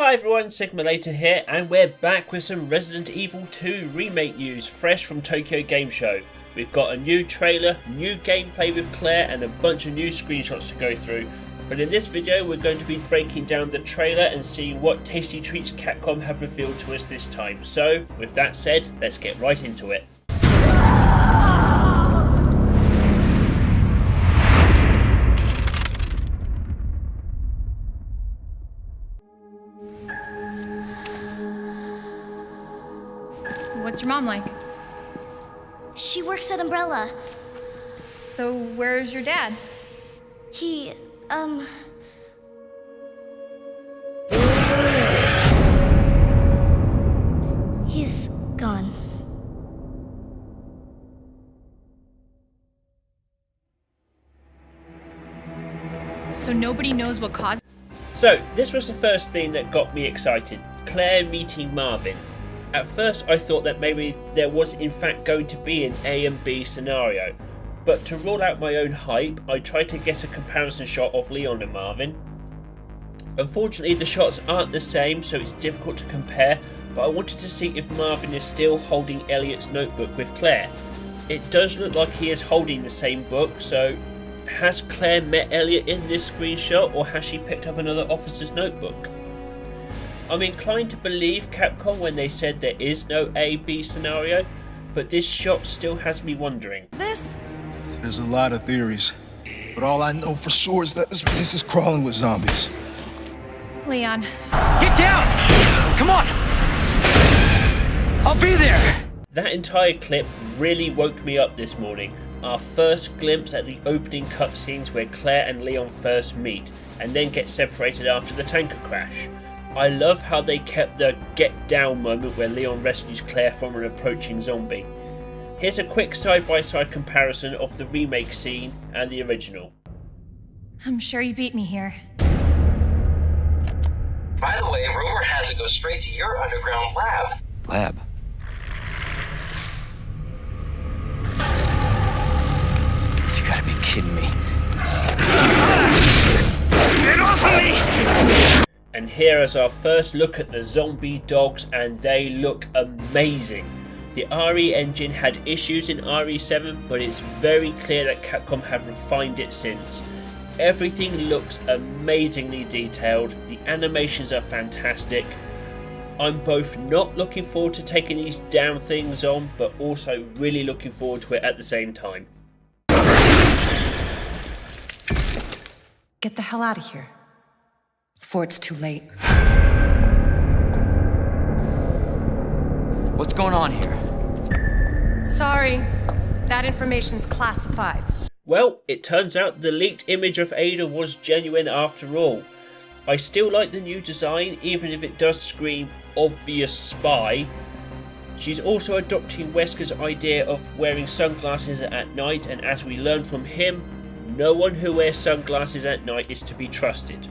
Hi everyone, Sigmalator here, and we're back with some Resident Evil 2 Remake news fresh from Tokyo Game Show. We've got a new trailer, new gameplay with Claire, and a bunch of new screenshots to go through. But in this video we're going to be breaking down the trailer and seeing what tasty treats Capcom have revealed to us this time. So, with that said, let's get right into it. What's your mom like? She works at Umbrella. So where's your dad? He's gone. So nobody knows what caused. So, this was the first thing that got me excited. Claire meeting Marvin. At first I thought that maybe there was in fact going to be an A and B scenario, but to rule out my own hype, I tried to get a comparison shot of Leon and Marvin. Unfortunately the shots aren't the same, so it's difficult to compare, but I wanted to see if Marvin is still holding Elliot's notebook with Claire. It does look like he is holding the same book, so has Claire met Elliot in this screenshot, or has she picked up another officer's notebook? I'm inclined to believe Capcom when they said there is no A-B scenario, but this shot still has me wondering. There's a lot of theories, but all I know for sure is that this place is crawling with zombies. Leon. Get down! Come on! I'll be there! That entire clip really woke me up this morning. Our first glimpse at the opening cutscenes where Claire and Leon first meet, and then get separated after the tanker crash. I love how they kept the get down moment where Leon rescues Claire from an approaching zombie. Here's a quick side-by-side comparison of the remake scene and the original. I'm sure you beat me here. By the way, rumor has it goes straight to your underground lab. Lab? You gotta be kidding me. Get off of me! And here is our first look at the zombie dogs, and they look amazing. The RE engine had issues in RE7, but it's very clear that Capcom have refined it since. Everything looks amazingly detailed, the animations are fantastic. I'm both not looking forward to taking these damn things on, but also really looking forward to it at the same time. Get the hell out of here before it's too late. What's going on here? Sorry, that information's classified. Well, it turns out the leaked image of Ada was genuine after all. I still like the new design, even if it does scream obvious spy. She's also adopting Wesker's idea of wearing sunglasses at night, and as we learn from him, no one who wears sunglasses at night is to be trusted.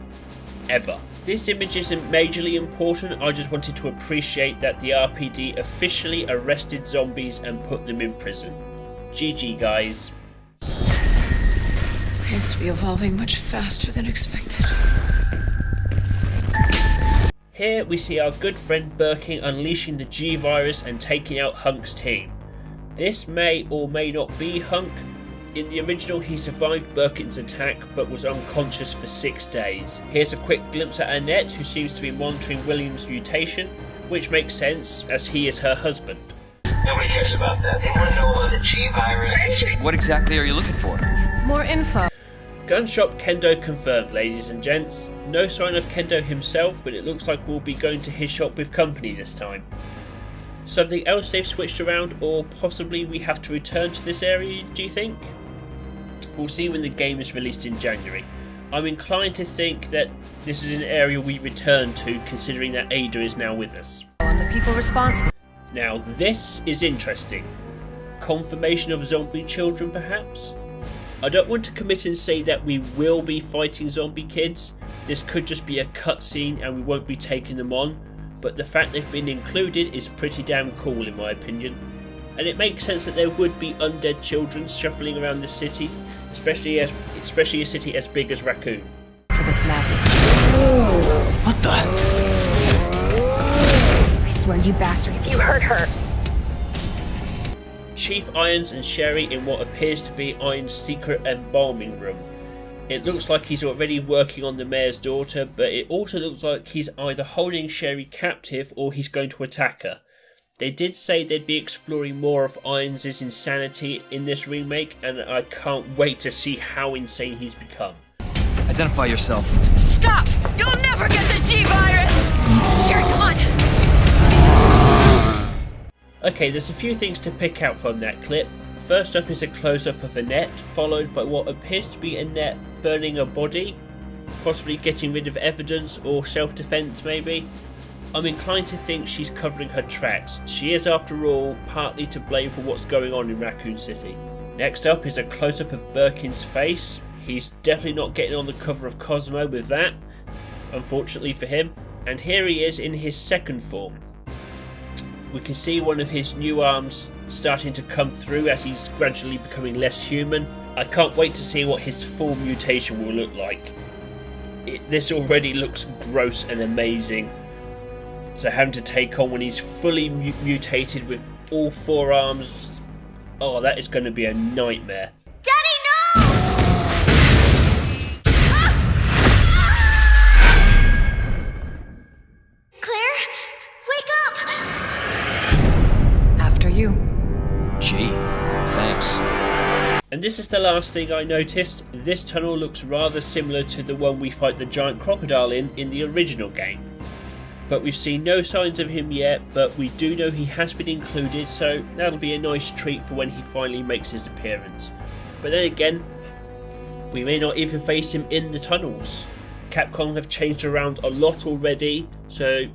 Ever. This image isn't majorly important, I just wanted to appreciate that the RPD officially arrested zombies and put them in prison. GG guys. Seems to be evolving much faster than expected. Here we see our good friend Birkin unleashing the G-Virus and taking out Hunk's team. This may or may not be Hunk. In the original he survived Birkin's attack but was unconscious for 6 days. Here's a quick glimpse at Annette, who seems to be monitoring William's mutation, which makes sense as he is her husband. Nobody cares about that. They want to know about the G-Virus. What exactly are you looking for? More info. Gunshop Kendo confirmed, ladies and gents. No sign of Kendo himself, but it looks like we'll be going to his shop with company this time. Something else they've switched around, or possibly we have to return to this area, do you think? We'll see when the game is released in January. I'm inclined to think that this is an area we return to, considering that Ada is now with us. On the people responsible. Now this is interesting. Confirmation of zombie children perhaps? I don't want to commit and say that we will be fighting zombie kids. This could just be a cutscene and we won't be taking them on, but the fact they've been included is pretty damn cool in my opinion. And it makes sense that there would be undead children shuffling around the city, especially a city as big as Raccoon. For this mess. What the? swear, you bastard, if you hurt her. Chief Irons and Sherry in what appears to be Irons' secret embalming room. It looks like he's already working on the mayor's daughter, but it also looks like he's either holding Sherry captive or he's going to attack her. They did say they'd be exploring more of Irons' insanity in this remake, and I can't wait to see how insane he's become. Identify yourself. Stop! You'll never get the G-Virus! Sherry, come on! Okay, there's a few things to pick out from that clip. First up is a close-up of Annette, followed by what appears to be Annette burning a body, possibly getting rid of evidence or self-defense maybe. I'm inclined to think she's covering her tracks. She is, after all, partly to blame for what's going on in Raccoon City. Next up is a close-up of Birkin's face. He's definitely not getting on the cover of Cosmo with that, unfortunately for him. And here he is in his second form. We can see one of his new arms starting to come through as he's gradually becoming less human. I can't wait to see what his full mutation will look like. This already looks gross and amazing. So having to take on when he's fully mutated with all 4 arms, oh, that is going to be a nightmare. Daddy, no! Claire, wake up! After you. Gee, thanks. And this is the last thing I noticed. This tunnel looks rather similar to the one we fight the giant crocodile in the original game. But we've seen no signs of him yet, but we do know he has been included, so that'll be a nice treat for when he finally makes his appearance. But then again, we may not even face him in the tunnels. Capcom have changed around a lot already, so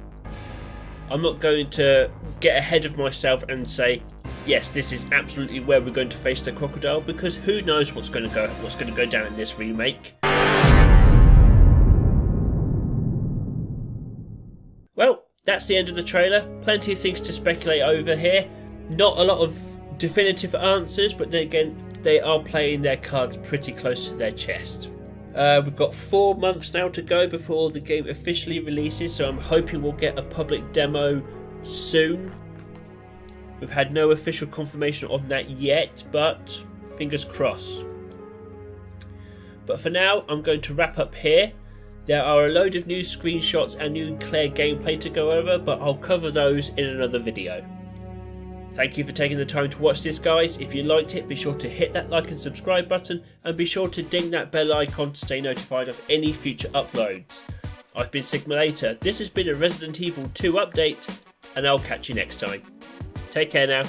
I'm not going to get ahead of myself and say, yes, this is absolutely where we're going to face the crocodile, because who knows what's going to go down in this remake. Well, that's the end of the trailer. Plenty of things to speculate over here. Not a lot of definitive answers, but then again, they are playing their cards pretty close to their chest. We've got 4 months now to go before the game officially releases, so I'm hoping we'll get a public demo soon. We've had no official confirmation on that yet, but fingers crossed. But for now, I'm going to wrap up here. There are a load of new screenshots and new Claire gameplay to go over, but I'll cover those in another video. Thank you for taking the time to watch this, guys. If you liked it, be sure to hit that like and subscribe button, and be sure to ding that bell icon to stay notified of any future uploads. I've been Sigma Later. This has been a Resident Evil 2 update, and I'll catch you next time. Take care now.